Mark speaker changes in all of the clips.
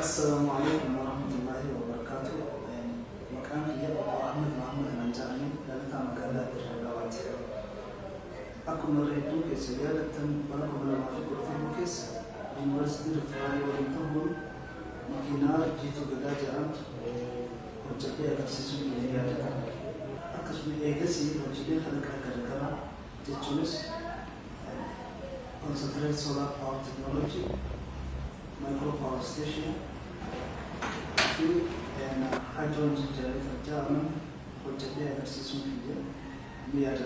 Speaker 1: السلام عليكم ورحمة الله وبركاته. مكان يا أحمد محمد الأنجاني لأنها مقالات الروايات. أكو مريتو كسيادة بركو لما في كرة المكيس يونيفرسيتي رفاعي ورنتهون مكينا جيتو قدا جرام وجدي أكسسو بيجيادة أكسو بيجاسي وجدي خلق أكركرا تجونس concentrated solar power technology micro power station and hydrogen generator jalan projectnya eksisi juga biasa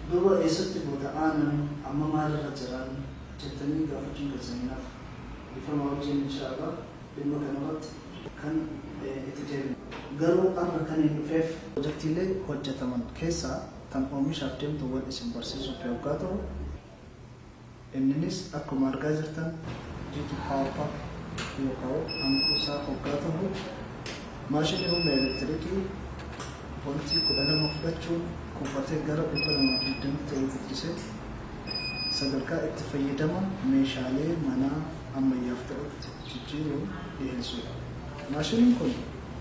Speaker 1: dulu esok tiba anan amma malah rajaran ceritanya gak cuma kesenangan informasi insyaallah bima kanat kan itu jadi garu apa kan ini fef projectile hojja taman kesa tanpa misaftem tuh buat isim persis feukato innis aku marga jertan jitu apa يقول أنكو ساقوكاته ماشي هم إلكتريكي بولتي كلنا مفدتشو كوفاتي غرب يبقى ما في الدم تيجي سدركا اتفيدما ميشالي منا أما يفترض تجيرو يهلسو ماشي نكون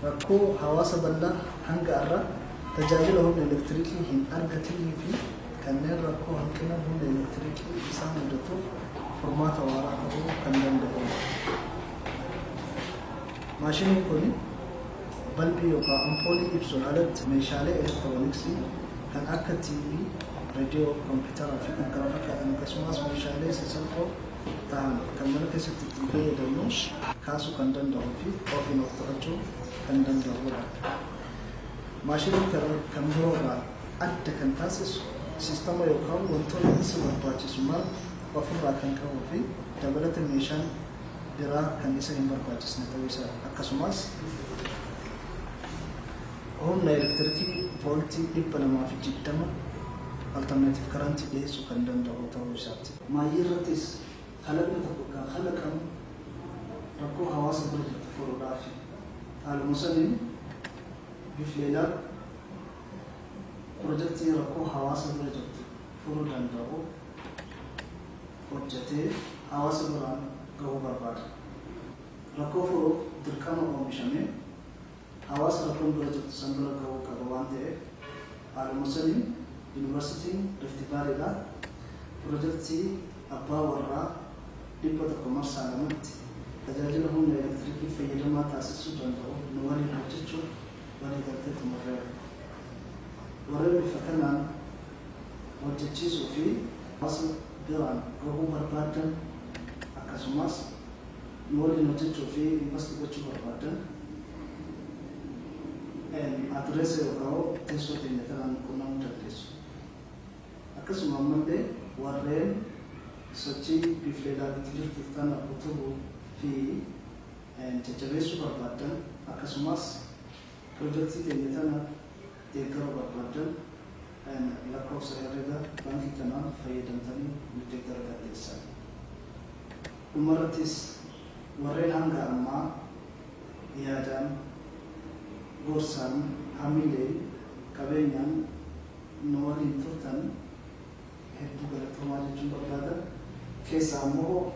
Speaker 1: ركو حواس بالله هنگ أرى تجاهلهم إلكتريكي هن أرغتيني في كنن ركو هنكنا هم إلكتريكي إسام دتو فورمات وراءه كنن دتو ماشين كوني بلبي يوكا أمبولي إبسون عدد ميشالي إلكترونيكسي كان أكا تيوي راديو كمبيوتر في كنكرافة كأنه كسماس ميشالي سيسلكو تاهم كمانا كسي تتنفي دونوش كاسو كندن دهو في أوفي نفترجو كندن دهو ماشين كمبيوتر أدى كنتاسس سيستم يوكا وانتون نسي برباتي سمال وفرا كنكرافة في دبلت الميشان درا kan isa yang berbasis neta bisa akasumas hon na electricity volti ipana ma fi jittama alternative current de su kan dan da auto usati ma yiratis khalaqna tabuka khalaqam rako hawas project for dafi al muslim biflela project rako hawas project for dan da o project hawas buran gahu barbaad rakofo dirkama oomishame hawaasa rakkoon project sambira gahu qaba waan ta'eef al-muslim university rift valley projectii abbaa warraa 100 tajaajila humna elektirikii fayyadamaa taasisuu danda'u nu waliin hojjechuun walii galtee tumarreera warreen bifa kanaan hojjechiisuu fi hawaasa biraan gahuu barbaadan akkasumas nuwalli hojjechuu fi investi gochuu barbaadan adreesa yookaan teessoo keenya kanaan quunnamuu dandeessu. Akkasuma ammallee warreen sochii biifleedhaatti jirtu kana utubuu fi jajjabeessuu barbaadan akkasumas pirojektii keenya kana deeggaruu barbaadan lakkoofsa herreega baankii kanaan fayyadamtanii nu deeggaruu dandeessan. Umaratis warreen hanga ammaa yaadaan gorsaan hamilee qabeenyaan nu waliin turtan hedduu galatoommaa jechuun barbaadan keessaa immoo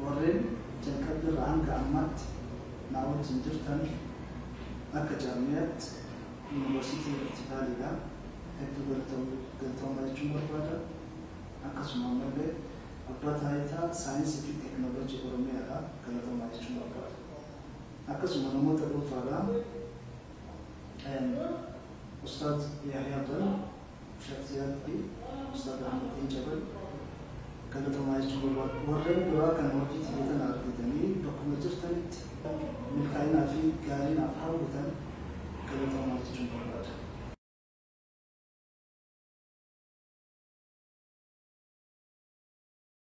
Speaker 1: warreen jalqabbiirraa hanga ammaatti naa wajjin jirtan akka jaamiyaatti yuunivarsiitii rift vaaliidhaa hedduu galatoommaa jechuun barbaadan akkasuma ammallee abbaa taayitaa saayinsii fi teekinooloojii oromiyaadhaa galatoommaa jechuun barbaada. Akkasuma namoota dhuunfaadhaa Ustaad Yahyaa Bal, Sheekh Ziyaad fi Ustaad Ahmadiin Jabal galatoommaa jechuun barbaada. Warreen biraa kan hojii xiyyeetan argatanii bakkuma jirtanitti milkaa'inaa fi gaariinaaf hawwatan